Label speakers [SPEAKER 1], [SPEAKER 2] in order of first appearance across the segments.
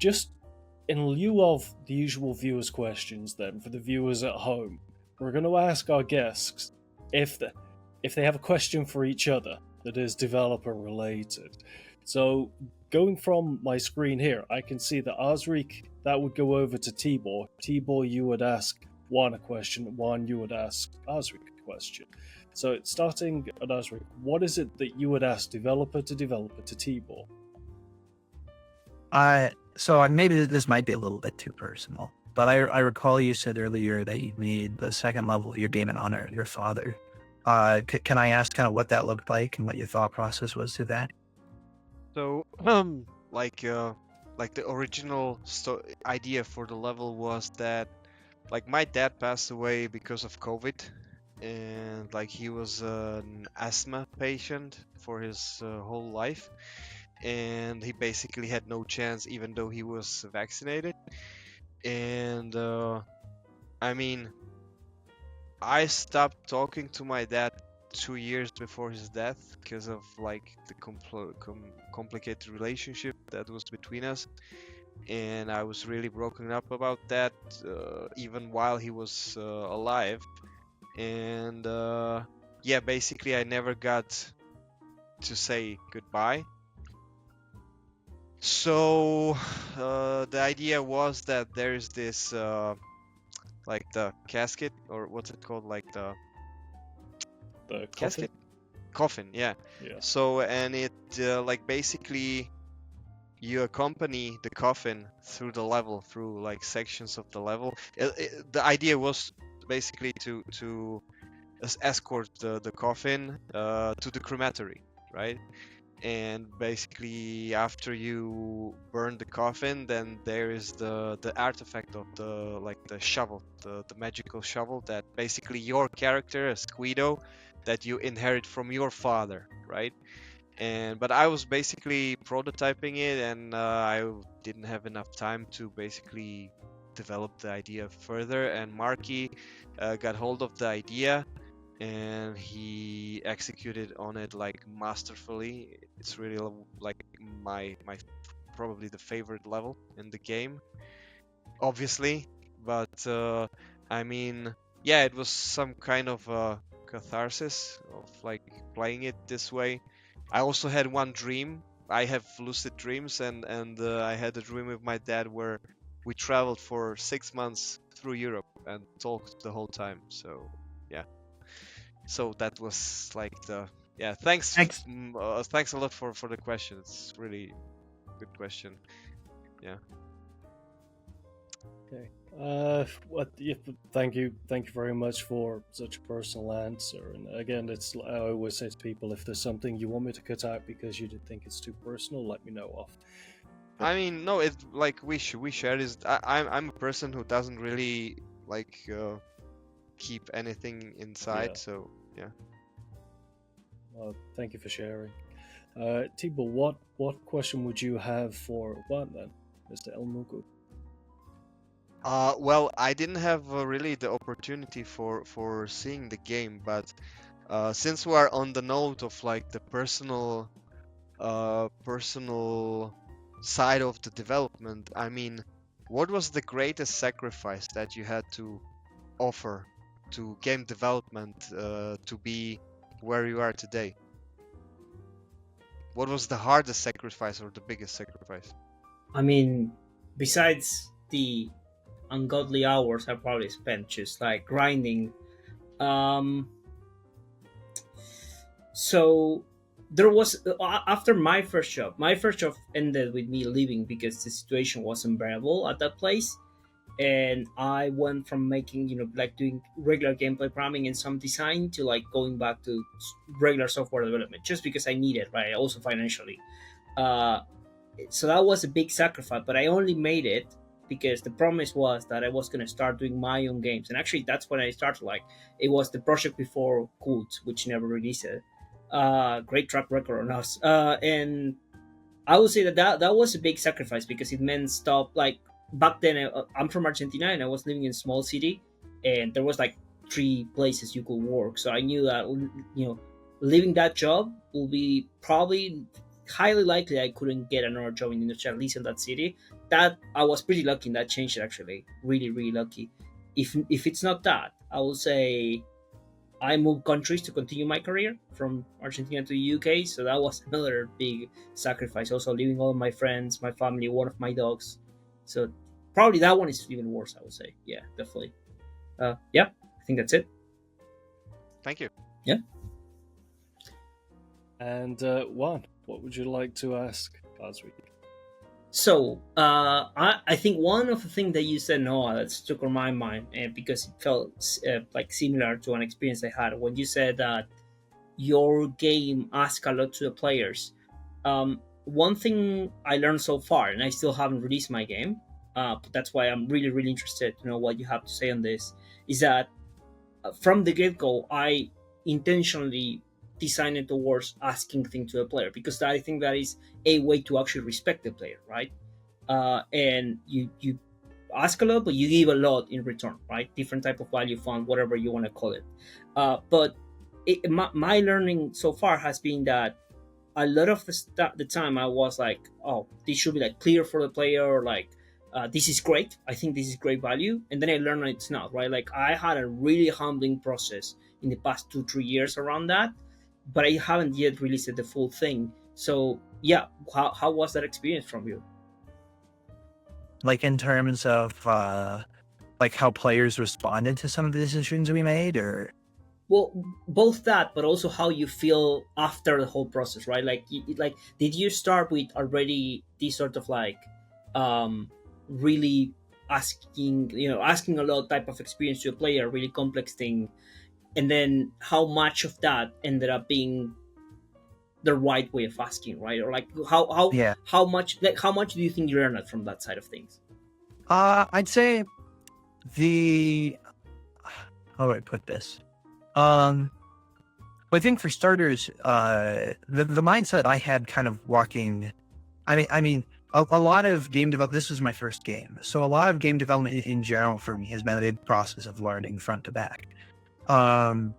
[SPEAKER 1] just in lieu of the usual viewers' questions, then, for the viewers at home, we're going to ask our guests if they have a question for each other that is developer related. So, going from my screen here, I can see that Osric, that would go over to Tibor. Tibor, you would ask Juan a question, Juan, you would ask Osric a question. So, starting at Osric, what is it that you would ask developer to Tibor?
[SPEAKER 2] So maybe this might be a little bit too personal, but I recall you said earlier that you made the second level of your game in honor of your father. Can I ask kind of what that looked like and what your thought process was to that?
[SPEAKER 3] So, like the original idea for the level was that, like, my dad passed away because of COVID, and like he was an asthma patient for his whole life, and he basically had no chance even though he was vaccinated. And I mean, I stopped talking to my dad 2 years before his death because of like the complicated relationship that was between us, and I was really broken up about that even while he was alive. And yeah, basically I never got to say goodbye. So the idea was that there's this like the casket, or what's it called, like the casket, coffin, yeah. So, and it like basically you accompany the coffin through the level, through like sections of the level. The idea was basically to escort the coffin to the crematory, right? And basically after you burn the coffin, then there is the artifact of the shovel, the magical shovel that basically your character as Guido, that you inherit from your father, right? But I was basically prototyping it, and I didn't have enough time to basically develop the idea further, and Marky got hold of the idea and he executed on it like masterfully. It's really like my probably the favorite level in the game, obviously. But I mean, yeah, it was some kind of catharsis of like playing it this way. I also had one dream. I have lucid dreams, and I had a dream with my dad where we traveled for 6 months through Europe and talked the whole time. So yeah. So that was like the thanks a lot for the question. It's really good question. Yeah.
[SPEAKER 1] Okay. Thank you very much for such a personal answer. And again, it's I always say to people, if there's something you want me to cut out because you think it's too personal, let me know off.
[SPEAKER 3] I mean, no, it's like we share this. I'm a person who doesn't really like keep anything inside.
[SPEAKER 1] Yeah.
[SPEAKER 3] So yeah.
[SPEAKER 1] Thank you for sharing. Tibor, what question would you have for Juan then, Mr. Elmugu?
[SPEAKER 3] Well, I didn't have really the opportunity for seeing the game, but since we are on the note of like the personal side of the development, I mean, what was the greatest sacrifice that you had to offer to game development to be where you are today? What was the hardest sacrifice or the biggest sacrifice?
[SPEAKER 4] I mean, besides the ungodly hours I probably spent just like grinding, so there was after my first job ended with me leaving because the situation was unbearable at that place, and I went from making like doing regular gameplay programming and some design to like going back to regular software development just because I needed, right, also financially. So that was a big sacrifice, but I only made it because the promise was that I was going to start doing my own games, and actually that's when I started. Like, it was the project before Cult, which never released it. Great track record on us, and I would say that was a big sacrifice because it meant stop. Like, back then, I'm from Argentina and I was living in a small city, and there was like 3 places you could work. So I knew that leaving that job will be probably highly likely I couldn't get another job in the industry, at least in that city. that I was pretty lucky in that change, actually. Really, really lucky. If it's not that, I will say I moved countries to continue my career from Argentina to the UK, so that was another big sacrifice. Also, leaving all of my friends, my family, one of my dogs. So probably that one is even worse, I would say. Yeah, definitely. Yeah, I think that's it.
[SPEAKER 3] Thank you.
[SPEAKER 4] Yeah.
[SPEAKER 1] And Juan, what would you like to ask Osric?
[SPEAKER 4] So I think one of the things that you said, Noah, that stuck on my mind, because it felt like similar to an experience I had when you said that your game asks a lot to the players. One thing I learned so far, and I still haven't released my game, but that's why I'm really, really interested to know what you have to say on this, is that from the get-go, I intentionally designed it towards asking things to the player, because I think that is a way to actually respect the player, right? And you ask a lot, but you give a lot in return, right? Different type of value fund, whatever you want to call it. But my learning so far has been that a lot of the time I was like, oh, this should be like clear for the player, or like, this is great, I think this is great value, and then I learned it's not, right? Like, I had a really humbling process in the past 2-3 years around that, but I haven't yet released the full thing. So yeah, how was that experience from you?
[SPEAKER 2] Like, in terms of like how players responded to some of the decisions we made, or
[SPEAKER 4] well, both that, but also how you feel after the whole process, right? Like, did you start with already this sort of like really asking a lot type of experience to a player, really complex thing, and then how much of that ended up being the right way of asking, right? Or like how much do you think you learned from that side of things?
[SPEAKER 2] I'd say how do I put this? Well, I think for starters, the mindset I had kind of walking, I mean, a lot of game development, this was my first game. So a lot of game development in general for me has been a big process of learning front to back. I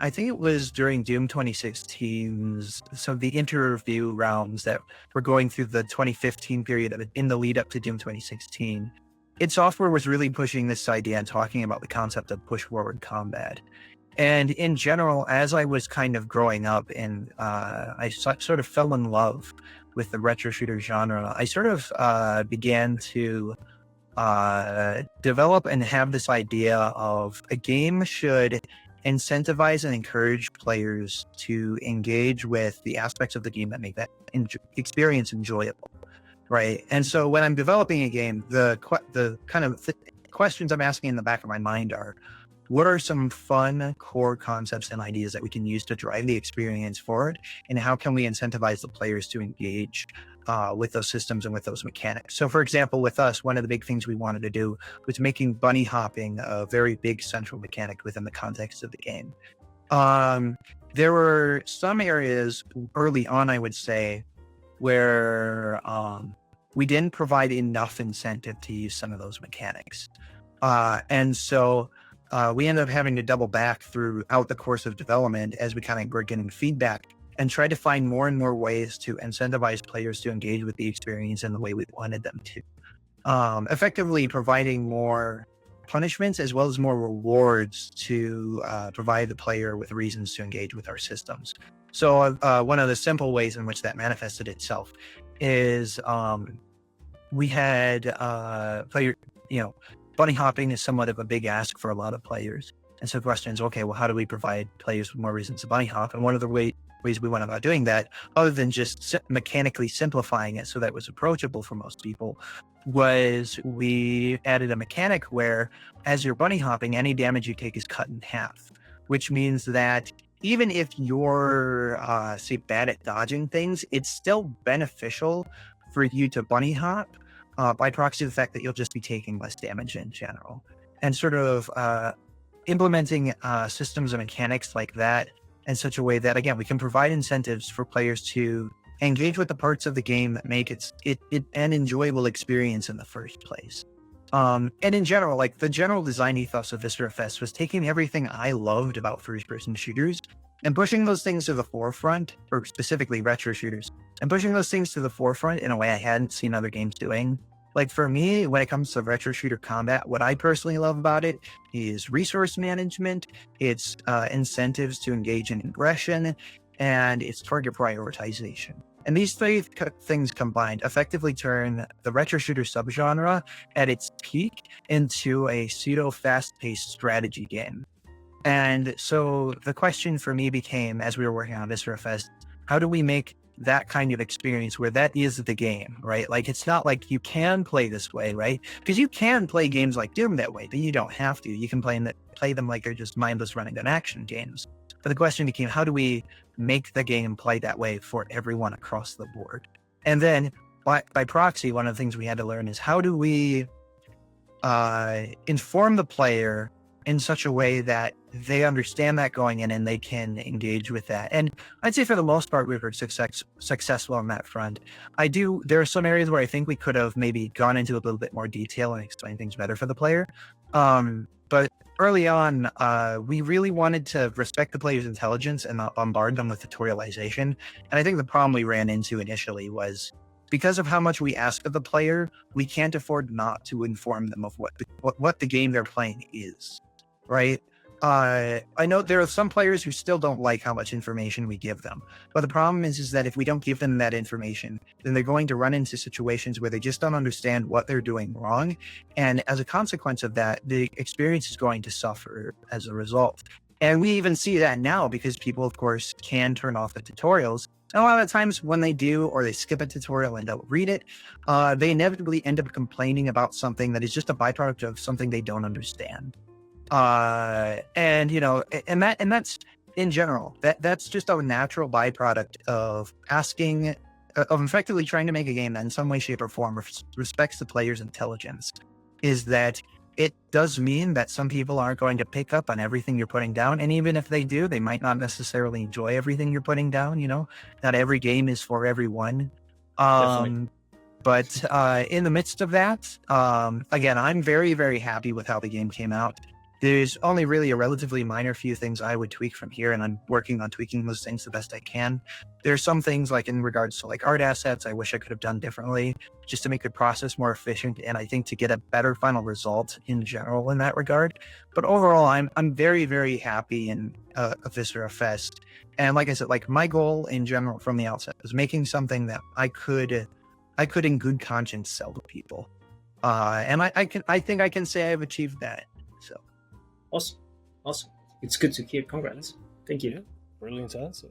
[SPEAKER 2] think it was during Doom 2016's, so the interview rounds that were going through the 2015 period in the lead up to Doom 2016, id Software was really pushing this idea and talking about the concept of push forward combat. And in general, as I was kind of growing up and I sort of fell in love with the retro shooter genre, I sort of began to develop and have this idea of a game should incentivize and encourage players to engage with the aspects of the game that make that experience enjoyable, right? And so when I'm developing a game, the kind of questions I'm asking in the back of my mind are, what are some fun core concepts and ideas that we can use to drive the experience forward? And how can we incentivize the players to engage with those systems and with those mechanics? So for example, with us, one of the big things we wanted to do was making bunny hopping a very big central mechanic within the context of the game. There were some areas early on, I would say, where we didn't provide enough incentive to use some of those mechanics. And so we ended up having to double back throughout the course of development as we kind of were getting feedback and try to find more and more ways to incentivize players to engage with the experience in the way we wanted them to. Effectively providing more punishments as well as more rewards to provide the player with reasons to engage with our systems. So one of the simple ways in which that manifested itself is we had player, bunny hopping is somewhat of a big ask for a lot of players. And so the question is, okay, well, how do we provide players with more reasons to bunny hop? And one of the ways we went about doing that, other than just mechanically simplifying it so that it was approachable for most people, was we added a mechanic where as you're bunny hopping, any damage you take is cut in half, which means that even if you're, say, bad at dodging things, it's still beneficial for you to bunny hop by proxy of the fact that you'll just be taking less damage in general. And sort of implementing systems and mechanics like that in such a way that, again, we can provide incentives for players to engage with the parts of the game that make it an enjoyable experience in the first place. And in general, like the general design ethos of Viscerafest was taking everything I loved about first-person shooters and pushing those things to the forefront, or specifically retro shooters, and pushing those things to the forefront in a way I hadn't seen other games doing. Like for me, when it comes to retro shooter combat, what I personally love about it is resource management, it's incentives to engage in aggression, and it's target prioritization. And these three things combined effectively turn the retro shooter subgenre at its peak into a pseudo fast-paced strategy game. And so the question for me became, as we were working on Viscerafest, how do we make that kind of experience where that is the game, right? Like, it's not like you can play this way, right? Because you can play games like Doom that way, but you don't have to. You can play them like they're just mindless running gun action games. But the question became, how do we make the game play that way for everyone across the board? And then by proxy, one of the things we had to learn is how do we inform the player in such a way that they understand that going in and they can engage with that. And I'd say for the most part, we were successful on that front. There are some areas where I think we could have maybe gone into a little bit more detail and explained things better for the player. But early on, we really wanted to respect the player's intelligence and not bombard them with tutorialization. And I think the problem we ran into initially was because of how much we ask of the player, we can't afford not to inform them of what the game they're playing is, right? I know there are some players who still don't like how much information we give them. But the problem is that if we don't give them that information, then they're going to run into situations where they just don't understand what they're doing wrong. And as a consequence of that, the experience is going to suffer as a result. And we even see that now because people, of course, can turn off the tutorials. And a lot of times when they do, or they skip a tutorial and don't read it, they inevitably end up complaining about something that is just a byproduct of something they don't understand. And that's in general, that's just a natural byproduct of effectively trying to make a game that in some way, shape, or form respects the player's intelligence, is that it does mean that some people aren't going to pick up on everything you're putting down. And even if they do, they might not necessarily enjoy everything you're putting down. Not every game is for everyone. But in the midst of that, again, I'm very, very happy with how the game came out. There's only really a relatively minor few things I would tweak from here, and I'm working on tweaking those things the best I can. There's some things like in regards to like art assets I wish I could have done differently just to make the process more efficient, and I think to get a better final result in general in that regard. But overall, I'm very, very happy in Viscerafest. And like I said, like my goal in general from the outset was making something that I could in good conscience sell to people. And I think I can say I've achieved that. So
[SPEAKER 4] Awesome. It's good to hear. Congrats. Thank you.
[SPEAKER 1] Brilliant answer.